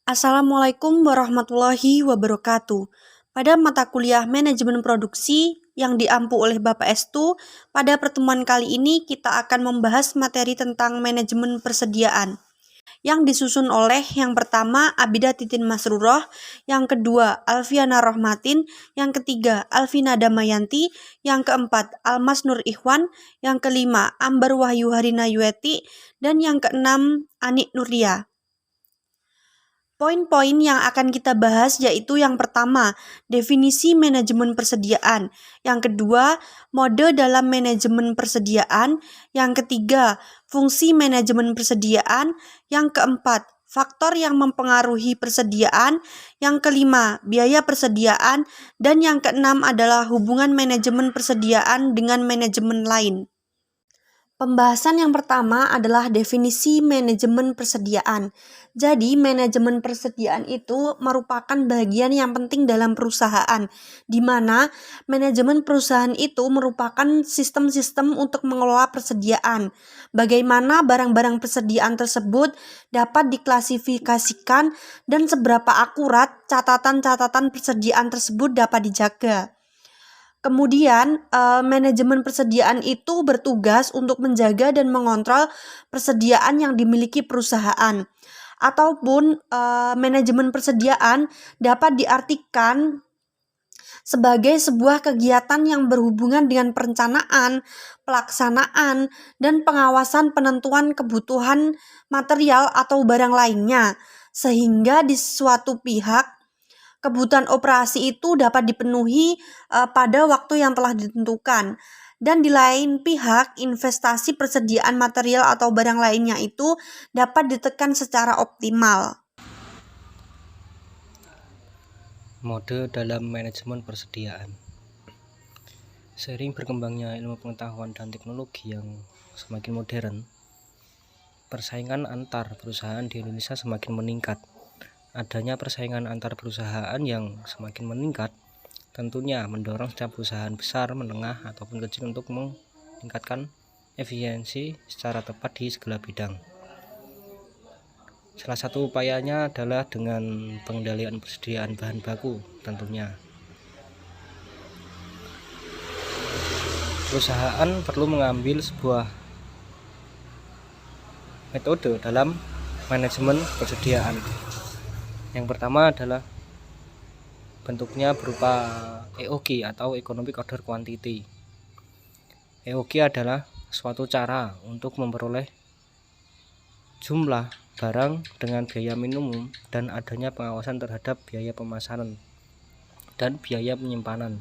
Assalamualaikum warahmatullahi wabarakatuh. Pada mata kuliah Manajemen Produksi yang diampu oleh Bapak Estu, pada pertemuan kali ini kita akan membahas materi tentang manajemen persediaan yang disusun oleh yang pertama Abida Titin Masruroh, yang kedua Alfiana Rohmatin, yang ketiga Alvina Damayanti, yang keempat Almas Nur Ikhwan, yang kelima Ambar Wahyu Harina Yueti, dan yang keenam Anik Nuria. Poin-poin yang akan kita bahas yaitu yang pertama, definisi manajemen persediaan. Yang kedua, mode dalam manajemen persediaan. Yang ketiga, fungsi manajemen persediaan. Yang keempat, faktor yang mempengaruhi persediaan. Yang kelima, biaya persediaan. Dan yang keenam adalah hubungan manajemen persediaan dengan manajemen lain. Pembahasan yang pertama adalah definisi manajemen persediaan. Jadi, manajemen persediaan itu merupakan bagian yang penting dalam perusahaan, di mana manajemen perusahaan itu merupakan sistem-sistem untuk mengelola persediaan. Bagaimana barang-barang persediaan tersebut dapat diklasifikasikan dan seberapa akurat catatan-catatan persediaan tersebut dapat dijaga. Kemudian, manajemen persediaan itu bertugas untuk menjaga dan mengontrol persediaan yang dimiliki perusahaan. Ataupun manajemen persediaan dapat diartikan sebagai sebuah kegiatan yang berhubungan dengan perencanaan, pelaksanaan, dan pengawasan penentuan kebutuhan material atau barang lainnya, sehingga di suatu pihak kebutuhan operasi itu dapat dipenuhi pada waktu yang telah ditentukan. Dan di lain pihak, investasi persediaan material atau barang lainnya itu dapat ditekan secara optimal. Mode dalam manajemen persediaan. Seiring berkembangnya ilmu pengetahuan dan teknologi yang semakin modern, persaingan antar perusahaan di Indonesia semakin meningkat. Adanya persaingan antar perusahaan yang semakin meningkat tentunya mendorong setiap perusahaan besar, menengah, ataupun kecil untuk meningkatkan efisiensi secara tepat di segala bidang. Salah satu upayanya adalah dengan pengendalian persediaan bahan baku tentunya. Perusahaan perlu mengambil sebuah metode dalam manajemen persediaan. Yang pertama adalah bentuknya berupa EOQ atau Economic Order Quantity. EOQ adalah suatu cara untuk memperoleh jumlah barang dengan biaya minimum dan adanya pengawasan terhadap biaya pemasaran dan biaya penyimpanan.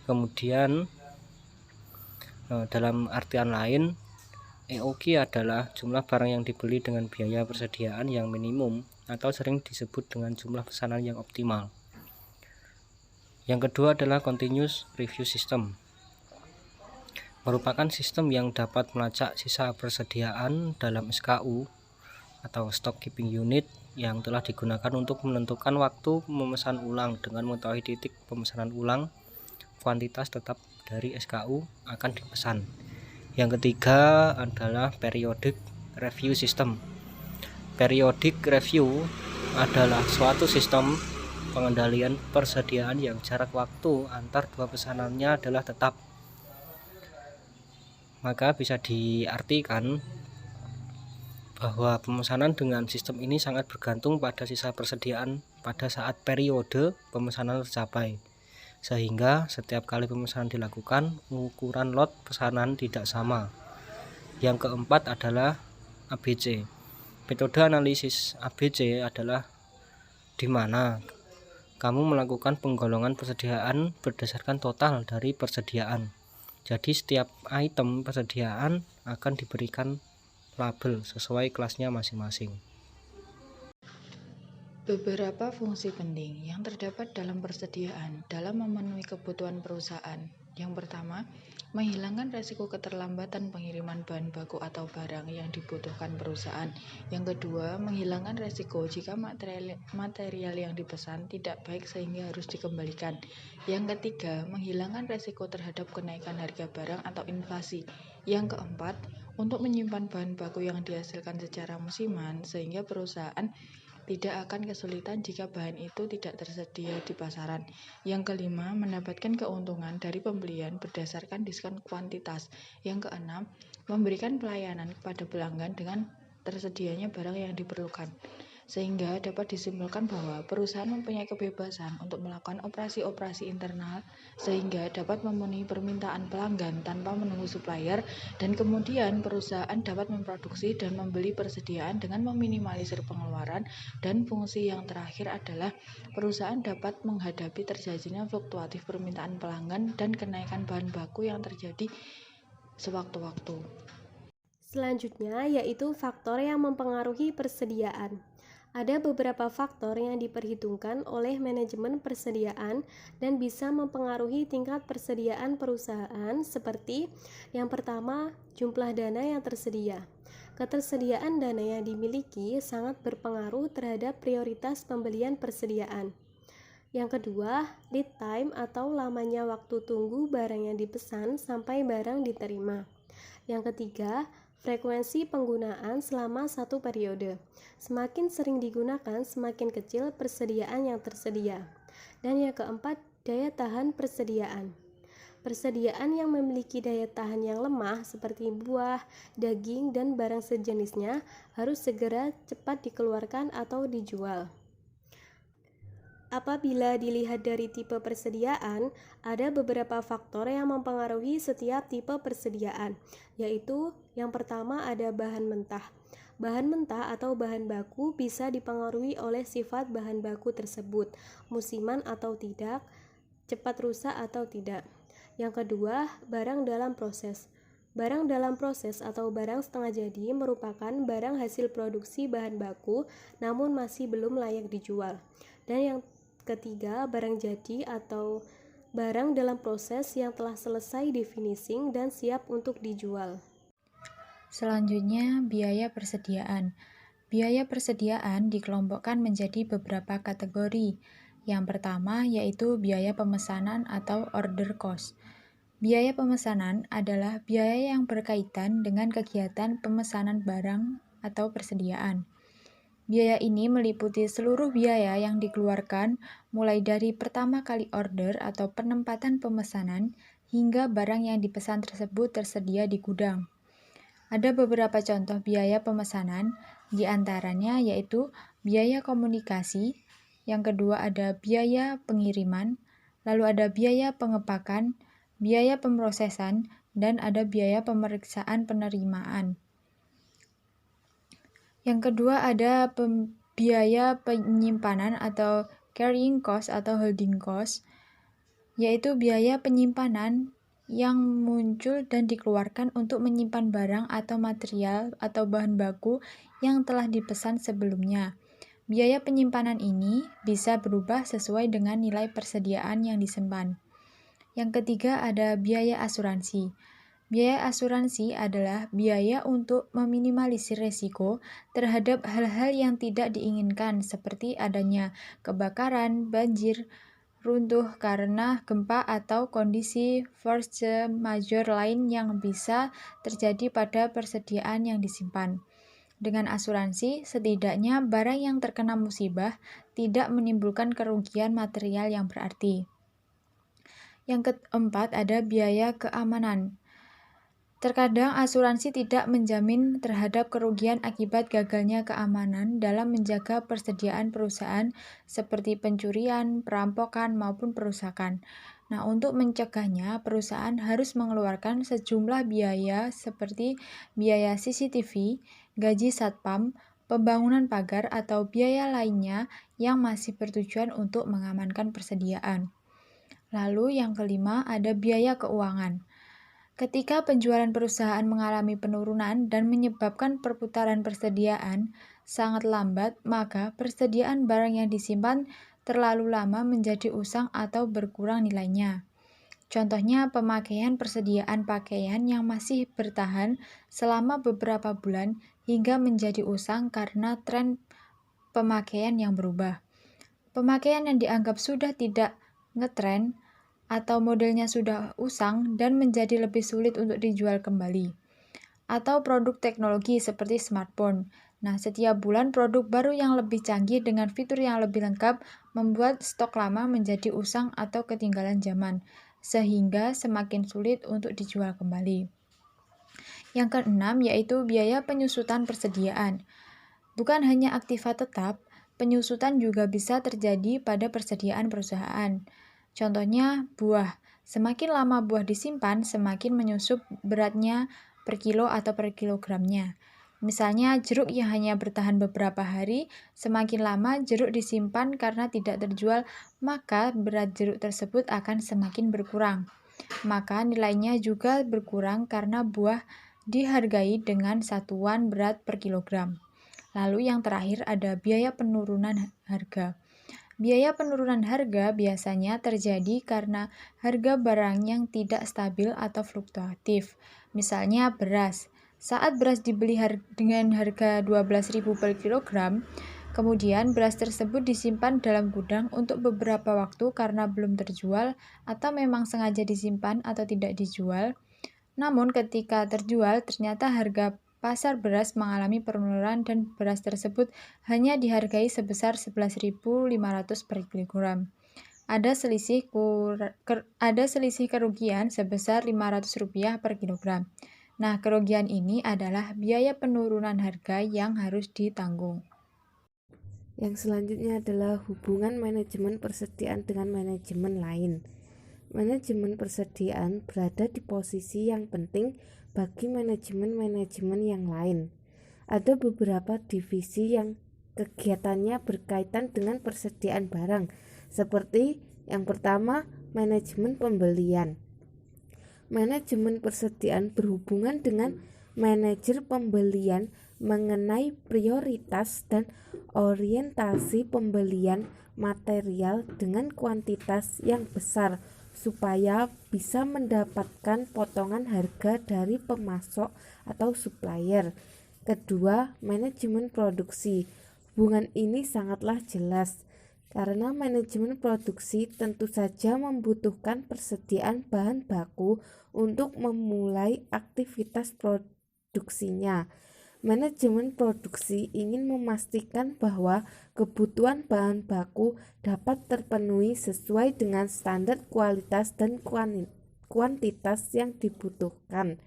Kemudian dalam artian lain, EOQ adalah jumlah barang yang dibeli dengan biaya persediaan yang minimum atau sering disebut dengan jumlah pesanan yang optimal. Yang kedua adalah Continuous Review System. Merupakan sistem yang dapat melacak sisa persediaan dalam SKU atau Stock Keeping Unit yang telah digunakan untuk menentukan waktu pemesanan ulang dengan mengetahui titik pemesanan ulang, kuantitas tetap dari SKU akan dipesan. Yang ketiga adalah Periodic Review System. Periodic Review adalah suatu sistem pengendalian persediaan yang jarak waktu antar dua pesanannya adalah tetap. Maka bisa diartikan bahwa pemesanan dengan sistem ini sangat bergantung pada sisa persediaan pada saat periode pemesanan tercapai. Sehingga setiap kali pemesanan dilakukan, ukuran lot pesanan tidak sama. Yang keempat adalah ABC. Metode analisis ABC adalah di mana kamu melakukan penggolongan persediaan berdasarkan total dari persediaan. Jadi setiap item persediaan akan diberikan label sesuai kelasnya masing-masing. Beberapa fungsi penting yang terdapat dalam persediaan dalam memenuhi kebutuhan perusahaan. Yang pertama, menghilangkan risiko keterlambatan pengiriman bahan baku atau barang yang dibutuhkan perusahaan. Yang kedua, menghilangkan risiko jika material yang dipesan tidak baik sehingga harus dikembalikan. Yang ketiga, menghilangkan risiko terhadap kenaikan harga barang atau inflasi. Yang keempat, untuk menyimpan bahan baku yang dihasilkan secara musiman sehingga perusahaan tidak akan kesulitan jika bahan itu tidak tersedia di pasaran. Yang kelima, mendapatkan keuntungan dari pembelian berdasarkan diskon kuantitas. Yang keenam, memberikan pelayanan kepada pelanggan dengan tersedianya barang yang diperlukan. Sehingga dapat disimpulkan bahwa perusahaan mempunyai kebebasan untuk melakukan operasi-operasi internal sehingga dapat memenuhi permintaan pelanggan tanpa menunggu supplier, dan kemudian perusahaan dapat memproduksi dan membeli persediaan dengan meminimalisir pengeluaran, dan fungsi yang terakhir adalah perusahaan dapat menghadapi terjadinya fluktuatif permintaan pelanggan dan kenaikan bahan baku yang terjadi sewaktu-waktu. Selanjutnya yaitu faktor yang mempengaruhi persediaan. Ada beberapa faktor yang diperhitungkan oleh manajemen persediaan dan bisa mempengaruhi tingkat persediaan perusahaan, seperti yang pertama, jumlah dana yang tersedia. Ketersediaan dana yang dimiliki sangat berpengaruh terhadap prioritas pembelian persediaan. Yang kedua, lead time atau lamanya waktu tunggu barang yang dipesan sampai barang diterima. Yang ketiga, frekuensi penggunaan selama satu periode. Semakin sering digunakan, semakin kecil persediaan yang tersedia. Dan yang keempat, daya tahan persediaan. Persediaan yang memiliki daya tahan yang lemah seperti buah, daging, dan barang sejenisnya harus segera cepat dikeluarkan atau dijual. Apabila dilihat dari tipe persediaan, ada beberapa faktor yang mempengaruhi setiap tipe persediaan, yaitu yang pertama ada bahan mentah. Bahan mentah atau bahan baku bisa dipengaruhi oleh sifat bahan baku tersebut, musiman atau tidak, cepat rusak atau tidak. Yang kedua, barang dalam proses. Barang dalam proses atau barang setengah jadi merupakan barang hasil produksi bahan baku namun masih belum layak dijual. Dan yang ketiga, barang jadi atau barang dalam proses yang telah selesai di finishing dan siap untuk dijual. Selanjutnya, biaya persediaan. Biaya persediaan dikelompokkan menjadi beberapa kategori. Yang pertama yaitu biaya pemesanan atau order cost. Biaya pemesanan adalah biaya yang berkaitan dengan kegiatan pemesanan barang atau persediaan. Biaya ini meliputi seluruh biaya yang dikeluarkan mulai dari pertama kali order atau penempatan pemesanan hingga barang yang dipesan tersebut tersedia di gudang. Ada beberapa contoh biaya pemesanan, di antaranya yaitu biaya komunikasi, yang kedua ada biaya pengiriman, lalu ada biaya pengepakan, biaya pemrosesan, dan ada biaya pemeriksaan penerimaan. Yang kedua ada biaya penyimpanan atau carrying cost atau holding cost, yaitu biaya penyimpanan yang muncul dan dikeluarkan untuk menyimpan barang atau material atau bahan baku yang telah dipesan sebelumnya. Biaya penyimpanan ini bisa berubah sesuai dengan nilai persediaan yang disimpan. Yang ketiga ada biaya asuransi. Biaya asuransi adalah biaya untuk meminimalisir risiko terhadap hal-hal yang tidak diinginkan seperti adanya kebakaran, banjir, runtuh karena gempa atau kondisi force majeure lain yang bisa terjadi pada persediaan yang disimpan. Dengan asuransi, setidaknya barang yang terkena musibah tidak menimbulkan kerugian material yang berarti. Yang keempat ada biaya keamanan. Terkadang asuransi tidak menjamin terhadap kerugian akibat gagalnya keamanan dalam menjaga persediaan perusahaan seperti pencurian, perampokan, maupun perusakan. Nah, untuk mencegahnya, perusahaan harus mengeluarkan sejumlah biaya seperti biaya CCTV, gaji satpam, pembangunan pagar, atau biaya lainnya yang masih bertujuan untuk mengamankan persediaan. Lalu yang kelima ada biaya keuangan. Ketika penjualan perusahaan mengalami penurunan dan menyebabkan perputaran persediaan sangat lambat, maka persediaan barang yang disimpan terlalu lama menjadi usang atau berkurang nilainya. Contohnya pemakaian persediaan pakaian yang masih bertahan selama beberapa bulan hingga menjadi usang karena tren pemakaian yang berubah. Pemakaian yang dianggap sudah tidak ngetren atau modelnya sudah usang dan menjadi lebih sulit untuk dijual kembali. Atau produk teknologi seperti smartphone. Nah, setiap bulan produk baru yang lebih canggih dengan fitur yang lebih lengkap membuat stok lama menjadi usang atau ketinggalan zaman, sehingga semakin sulit untuk dijual kembali. Yang keenam yaitu biaya penyusutan persediaan. Bukan hanya aktiva tetap, penyusutan juga bisa terjadi pada persediaan perusahaan. Contohnya buah. Semakin lama buah disimpan, semakin menyusup beratnya per kilo atau per kilogramnya. Misalnya jeruk yang hanya bertahan beberapa hari, semakin lama jeruk disimpan karena tidak terjual, maka berat jeruk tersebut akan semakin berkurang. Maka nilainya juga berkurang karena buah dihargai dengan satuan berat per kilogram. Lalu yang terakhir ada biaya penurunan harga. Biaya penurunan harga biasanya terjadi karena harga barang yang tidak stabil atau fluktuatif. Misalnya beras. Saat beras dibeli dengan harga 12.000 per kilogram, kemudian beras tersebut disimpan dalam gudang untuk beberapa waktu karena belum terjual atau memang sengaja disimpan atau tidak dijual. Namun ketika terjual, ternyata harga pasar beras mengalami penurunan dan beras tersebut hanya dihargai sebesar 11.500 per kilogram. Ada selisih kerugian sebesar Rp500 per kilogram. Nah, kerugian ini adalah biaya penurunan harga yang harus ditanggung. Yang selanjutnya adalah hubungan manajemen persediaan dengan manajemen lain. Manajemen persediaan berada di posisi yang penting bagi manajemen-manajemen yang lain. Ada beberapa divisi yang kegiatannya berkaitan dengan persediaan barang, seperti yang pertama, manajemen pembelian. Manajemen persediaan berhubungan dengan manajer pembelian mengenai prioritas dan orientasi pembelian material dengan kuantitas yang besar supaya bisa mendapatkan potongan harga dari pemasok atau supplier. Kedua, manajemen produksi. Hubungan ini sangatlah jelas karena manajemen produksi tentu saja membutuhkan persediaan bahan baku untuk memulai aktivitas produksinya. Manajemen produksi ingin memastikan bahwa kebutuhan bahan baku dapat terpenuhi sesuai dengan standar kualitas dan kuantitas yang dibutuhkan.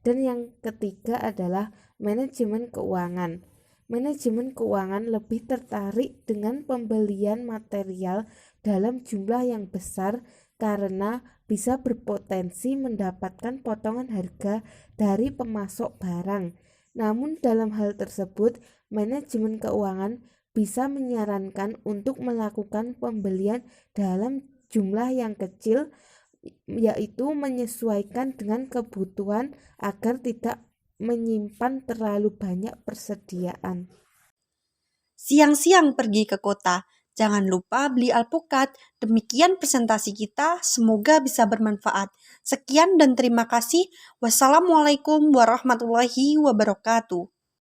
Dan yang ketiga adalah manajemen keuangan. Manajemen keuangan lebih tertarik dengan pembelian material dalam jumlah yang besar karena bisa berpotensi mendapatkan potongan harga dari pemasok barang. Namun dalam hal tersebut, manajemen keuangan bisa menyarankan untuk melakukan pembelian dalam jumlah yang kecil, yaitu menyesuaikan dengan kebutuhan agar tidak menyimpan terlalu banyak persediaan. Siang-siang pergi ke kota. Jangan lupa beli alpukat. Demikian presentasi kita, semoga bisa bermanfaat. Sekian dan terima kasih. Wassalamualaikum warahmatullahi wabarakatuh.